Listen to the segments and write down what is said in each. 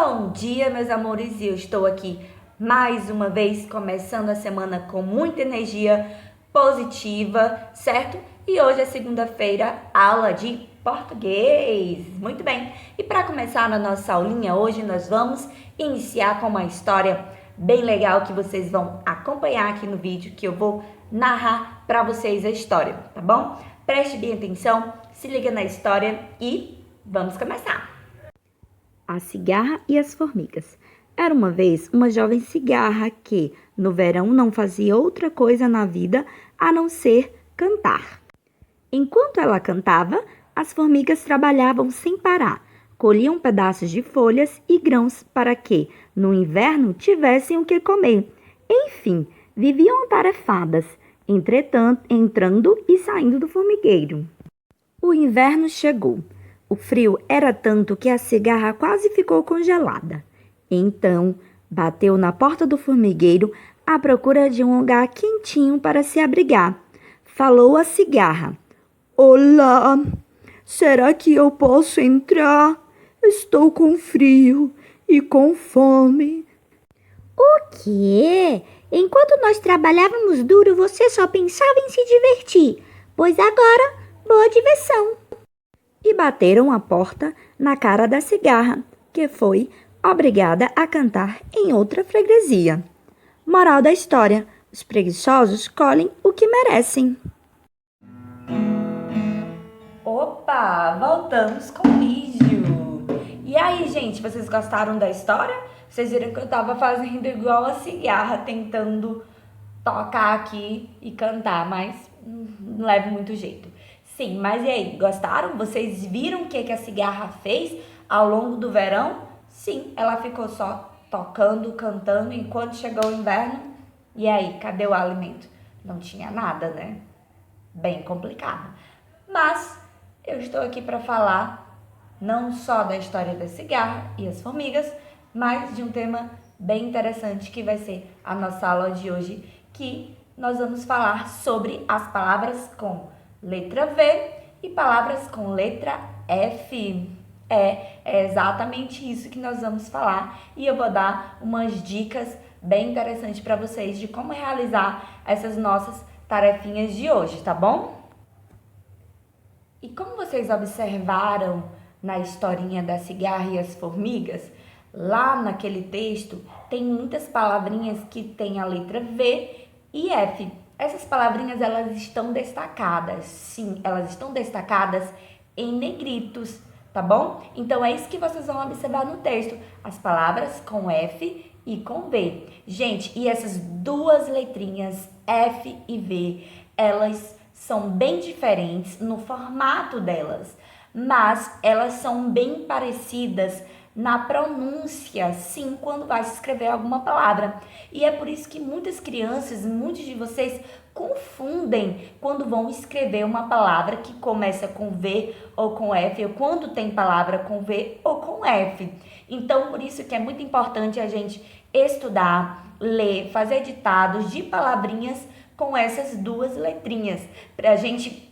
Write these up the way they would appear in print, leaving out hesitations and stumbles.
Bom dia, meus amores, e eu estou aqui mais uma vez começando a semana com muita energia positiva, certo? E hoje é segunda-feira, aula de português. Muito bem. E para começar na nossa aulinha, hoje nós vamos iniciar com uma história bem legal que vocês vão acompanhar aqui no vídeo, que eu vou narrar para vocês a história, tá bom? Preste bem atenção, se liga na história e vamos começar. A cigarra e as formigas. Era uma vez uma jovem cigarra que, no verão, não fazia outra coisa na vida a não ser cantar. Enquanto ela cantava, as formigas trabalhavam sem parar, colhiam pedaços de folhas e grãos para que, no inverno, tivessem o que comer. Enfim, viviam atarefadas, entrando e saindo do formigueiro. O inverno chegou. O frio era tanto que a cigarra quase ficou congelada. Então, bateu na porta do formigueiro à procura de um lugar quentinho para se abrigar. Falou a cigarra. Olá, será que eu posso entrar? Estou com frio e com fome. O quê? Enquanto nós trabalhávamos duro, você só pensava em se divertir. Pois agora, boa diversão. E bateram a porta na cara da cigarra, que foi obrigada a cantar em outra freguesia. Moral da história: os preguiçosos colhem o que merecem. Opa, voltamos com o vídeo. E aí, gente, vocês gostaram da história? Vocês viram que eu tava fazendo igual a cigarra, tentando tocar aqui e cantar, mas não leva muito jeito. Sim, mas e aí, gostaram? Vocês viram o que a cigarra fez ao longo do verão? Sim, ela ficou só tocando, cantando, enquanto chegou o inverno. E aí, cadê o alimento? Não tinha nada, né? Bem complicado. Mas eu estou aqui para falar não só da história da cigarra e as formigas, mas de um tema bem interessante que vai ser a nossa aula de hoje, que nós vamos falar sobre as palavras com letra V e palavras com letra F. É exatamente isso que nós vamos falar e eu vou dar umas dicas bem interessantes para vocês de como realizar essas nossas tarefinhas de hoje, tá bom? E como vocês observaram na historinha da cigarra e as formigas, lá naquele texto tem muitas palavrinhas que têm a letra V e F. Essas palavrinhas, elas estão destacadas. Sim, elas estão destacadas em negritos, tá bom? Então, é isso que vocês vão observar no texto. As palavras com F e com V. Gente, e essas duas letrinhas, F e V, elas são bem diferentes no formato delas, mas elas são bem parecidas na pronúncia, sim, quando vai se escrever alguma palavra. E é por isso que muitas crianças, muitos de vocês confundem quando vão escrever uma palavra que começa com V ou com F, ou quando tem palavra com V ou com F. Então, por isso que é muito importante a gente estudar, ler, fazer ditados de palavrinhas com essas duas letrinhas, pra gente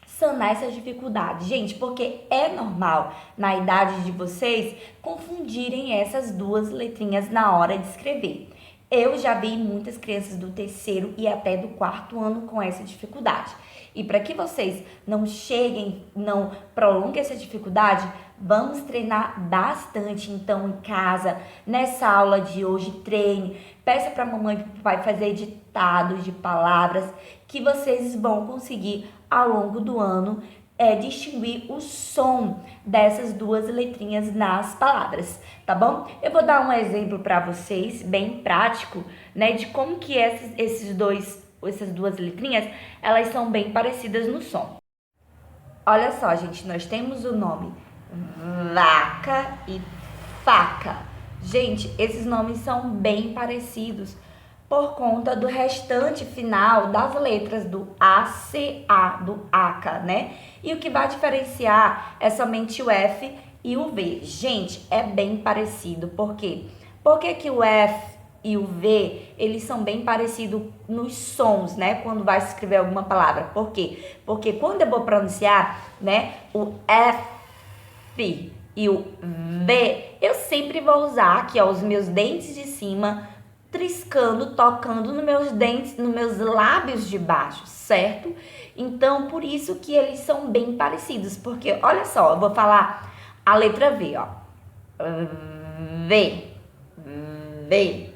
sanar essas dificuldades. Gente, porque é normal na idade de vocês confundirem essas duas letrinhas na hora de escrever. Eu já vi muitas crianças do terceiro e até do quarto ano com essa dificuldade. E para que vocês não prolonguem essa dificuldade, vamos treinar bastante então em casa. Nessa aula de hoje, treine, peça para a mamãe e para o papai fazer ditados de palavras que vocês vão conseguir ao longo do ano distinguir o som dessas duas letrinhas nas palavras, tá bom? Eu vou dar um exemplo para vocês, bem prático, né, de como que essas duas letrinhas, elas são bem parecidas no som. Olha só, gente, nós temos o nome vaca e faca. Gente, esses nomes são bem parecidos por conta do restante final das letras do ACA, do ACA, né? E o que vai diferenciar é somente o F e o V. Gente, é bem parecido. Por quê? Por que que o F e o V, eles são bem parecidos nos sons, né? Quando vai se escrever alguma palavra. Por quê? Porque quando eu vou pronunciar, né, o F, e o V, eu sempre vou usar aqui, ó, os meus dentes de cima, triscando, tocando nos meus dentes, nos meus lábios de baixo, certo? Então, por isso que eles são bem parecidos, porque, olha só, eu vou falar a letra V, ó. V, V,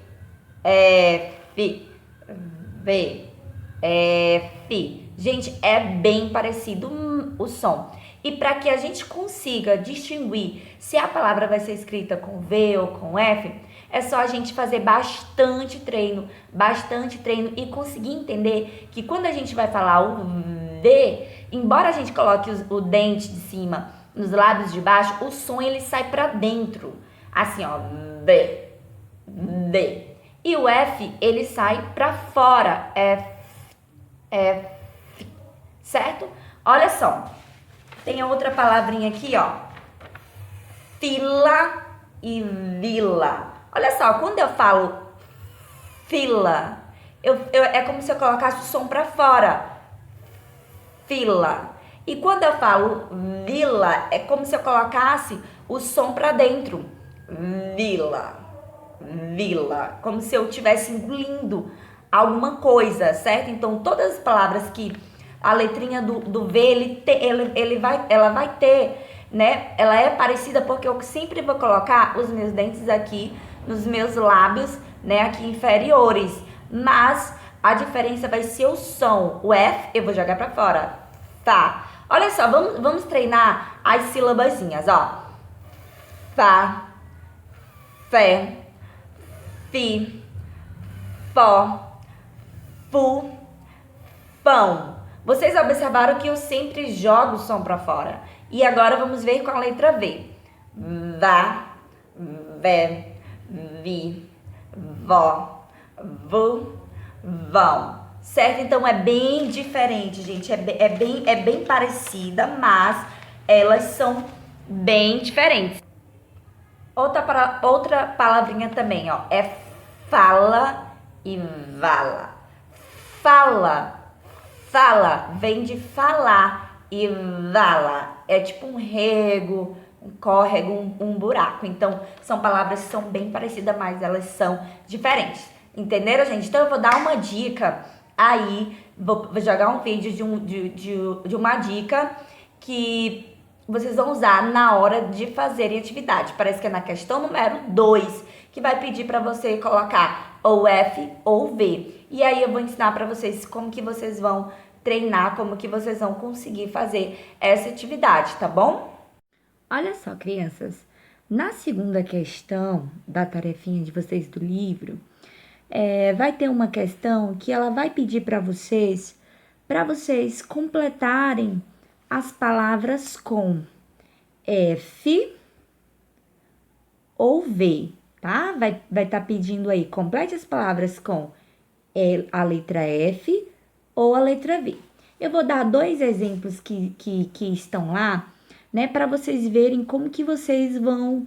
F, V, F. Gente, é bem parecido o som. E para que a gente consiga distinguir se a palavra vai ser escrita com V ou com F, é só a gente fazer bastante treino e conseguir entender que quando a gente vai falar o V, embora a gente coloque o dente de cima nos lábios de baixo, o som ele sai para dentro. Assim, ó, V, V. E o F, ele sai para fora. F, certo? Olha só. Tem a outra palavrinha aqui, ó. Fila e vila. Olha só, quando eu falo fila, é como se eu colocasse o som para fora. Fila. E quando eu falo vila, é como se eu colocasse o som para dentro. Vila. Vila. Como se eu estivesse engolindo alguma coisa, certo? Então, todas as palavras que a letrinha do V, ela vai ter, né? Ela é parecida porque eu sempre vou colocar os meus dentes aqui nos meus lábios, né? Aqui inferiores. Mas a diferença vai ser o som. O F, eu vou jogar pra fora. Tá. Olha só, vamos treinar as sílabazinhas, ó. Fá, fé, fi, fó, fu, pão. Vocês observaram que eu sempre jogo o som para fora. E agora vamos ver com a letra V. Vá, vé, vi, vó, vu, vão. Certo? Então é bem diferente, gente. É bem parecida, mas elas são bem diferentes. Outra palavrinha também, ó. É fala e vala. Fala. Fala vem de falar e vala é tipo um rego, um córrego, um buraco. Então, são palavras que são bem parecidas, mas elas são diferentes. Entenderam, gente? Então, eu vou dar uma dica aí, vou jogar um vídeo de uma dica que vocês vão usar na hora de fazerem atividade. Parece que é na questão número 2, que vai pedir para você colocar ou F ou V. E aí eu vou ensinar para vocês como que vocês vão treinar, como que vocês vão conseguir fazer essa atividade, tá bom? Olha só, crianças, na segunda questão da tarefinha de vocês do livro, vai ter uma questão que ela vai pedir para vocês completarem as palavras com F ou V, tá? Vai estar pedindo aí, complete as palavras com a letra F ou a letra V. Eu vou dar 2 exemplos que estão lá, né, para vocês verem como que vocês vão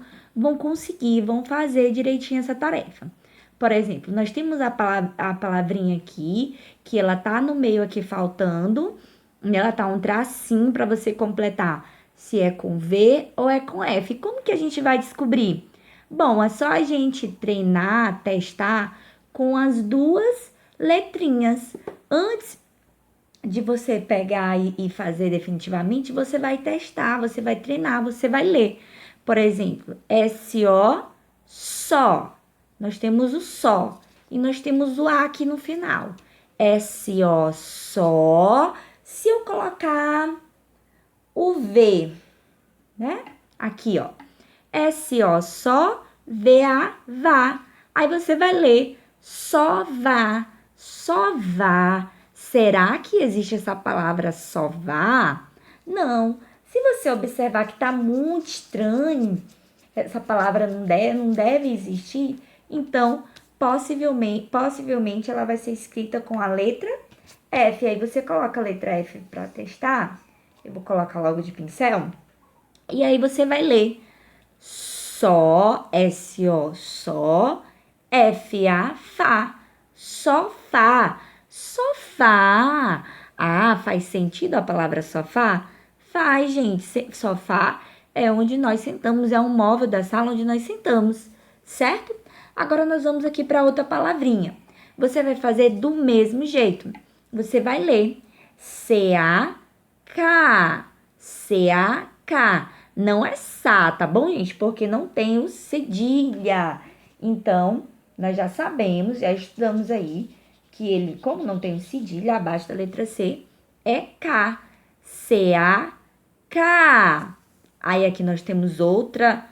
conseguir, vão fazer direitinho essa tarefa. Por exemplo, nós temos a palavrinha aqui, que ela tá no meio aqui faltando, ela tá um tracinho para você completar se é com V ou é com F. Como que a gente vai descobrir? Bom, é só a gente treinar, testar com as 2 letrinhas. Antes de você pegar e fazer definitivamente, você vai testar, você vai treinar, você vai ler. Por exemplo, S-O, só. Nós temos o só e nós temos o A aqui no final. S-O, só. Se eu colocar o V, né? Aqui, ó. S-O, só, V-A, vá. Aí você vai ler só vá, só vá. Será que existe essa palavra só vá? Não. Se você observar que tá muito estranho, essa palavra não deve existir, então possivelmente ela vai ser escrita com a letra F. Aí você coloca a letra F para testar. Eu vou colocar logo de pincel. E aí você vai ler só, S-O, só, F-A, fá, sofá, sofá. Ah, faz sentido a palavra sofá? Faz, gente. Sofá é onde nós sentamos, é um móvel da sala onde nós sentamos, certo? Agora nós vamos aqui para outra palavrinha. Você vai fazer do mesmo jeito. Você vai ler C-A-K, C-A-K. Não é sá, tá bom, gente? Porque não tem o cedilha. Então, nós já sabemos, já estudamos aí, que ele, como não tem o cedilha, abaixo da letra C, é K. C-A-K. Aí aqui nós temos outra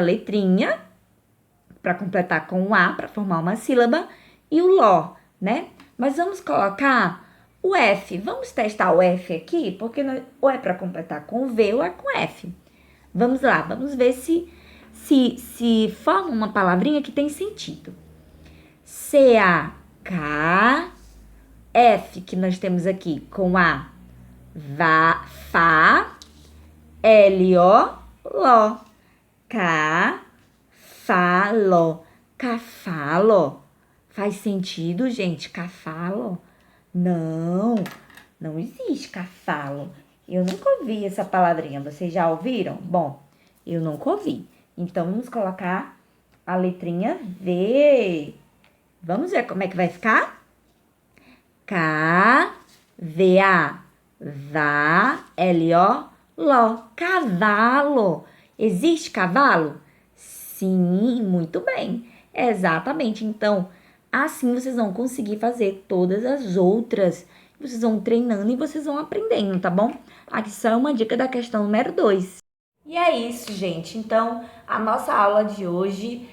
letrinha para completar com o A, para formar uma sílaba, e o Ló, né? Mas vamos colocar o F. Vamos testar o F aqui, porque ou é para completar com o V ou é com F. Vamos lá, vamos ver se forma uma palavrinha que tem sentido. C-A-K, F, que nós temos aqui com A, Fá, L-O, Ló. Cafalo, cafalo. Faz sentido, gente? Cafalo? Não existe cafalo. Eu nunca ouvi essa palavrinha. Vocês já ouviram? Bom, eu nunca ouvi. Então, vamos colocar a letrinha V. Vamos ver como é que vai ficar? K-V-A, Vá, L-O, Ló. Cavalo. Existe cavalo? Sim, muito bem. Exatamente. Então, assim vocês vão conseguir fazer todas as outras. Vocês vão treinando e vocês vão aprendendo, tá bom? Aqui só é uma dica da questão número 2. E é isso, gente. Então, a nossa aula de hoje,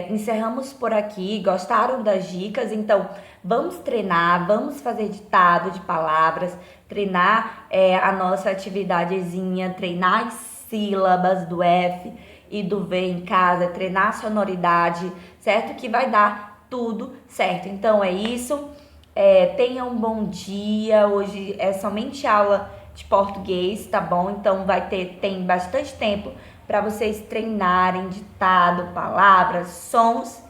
encerramos por aqui. Gostaram das dicas? Então, vamos treinar, vamos fazer ditado de palavras, treinar a nossa atividadezinha, treinar as sílabas do F e do V em casa, treinar a sonoridade, certo? Que vai dar tudo certo. Então, é isso. Tenha um bom dia. Hoje é somente aula de português, tá bom? Então, tem bastante tempo para vocês treinarem ditado, palavras, sons.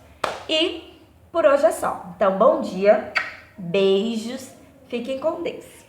E por hoje é só. Então, bom dia, beijos, fiquem com Deus.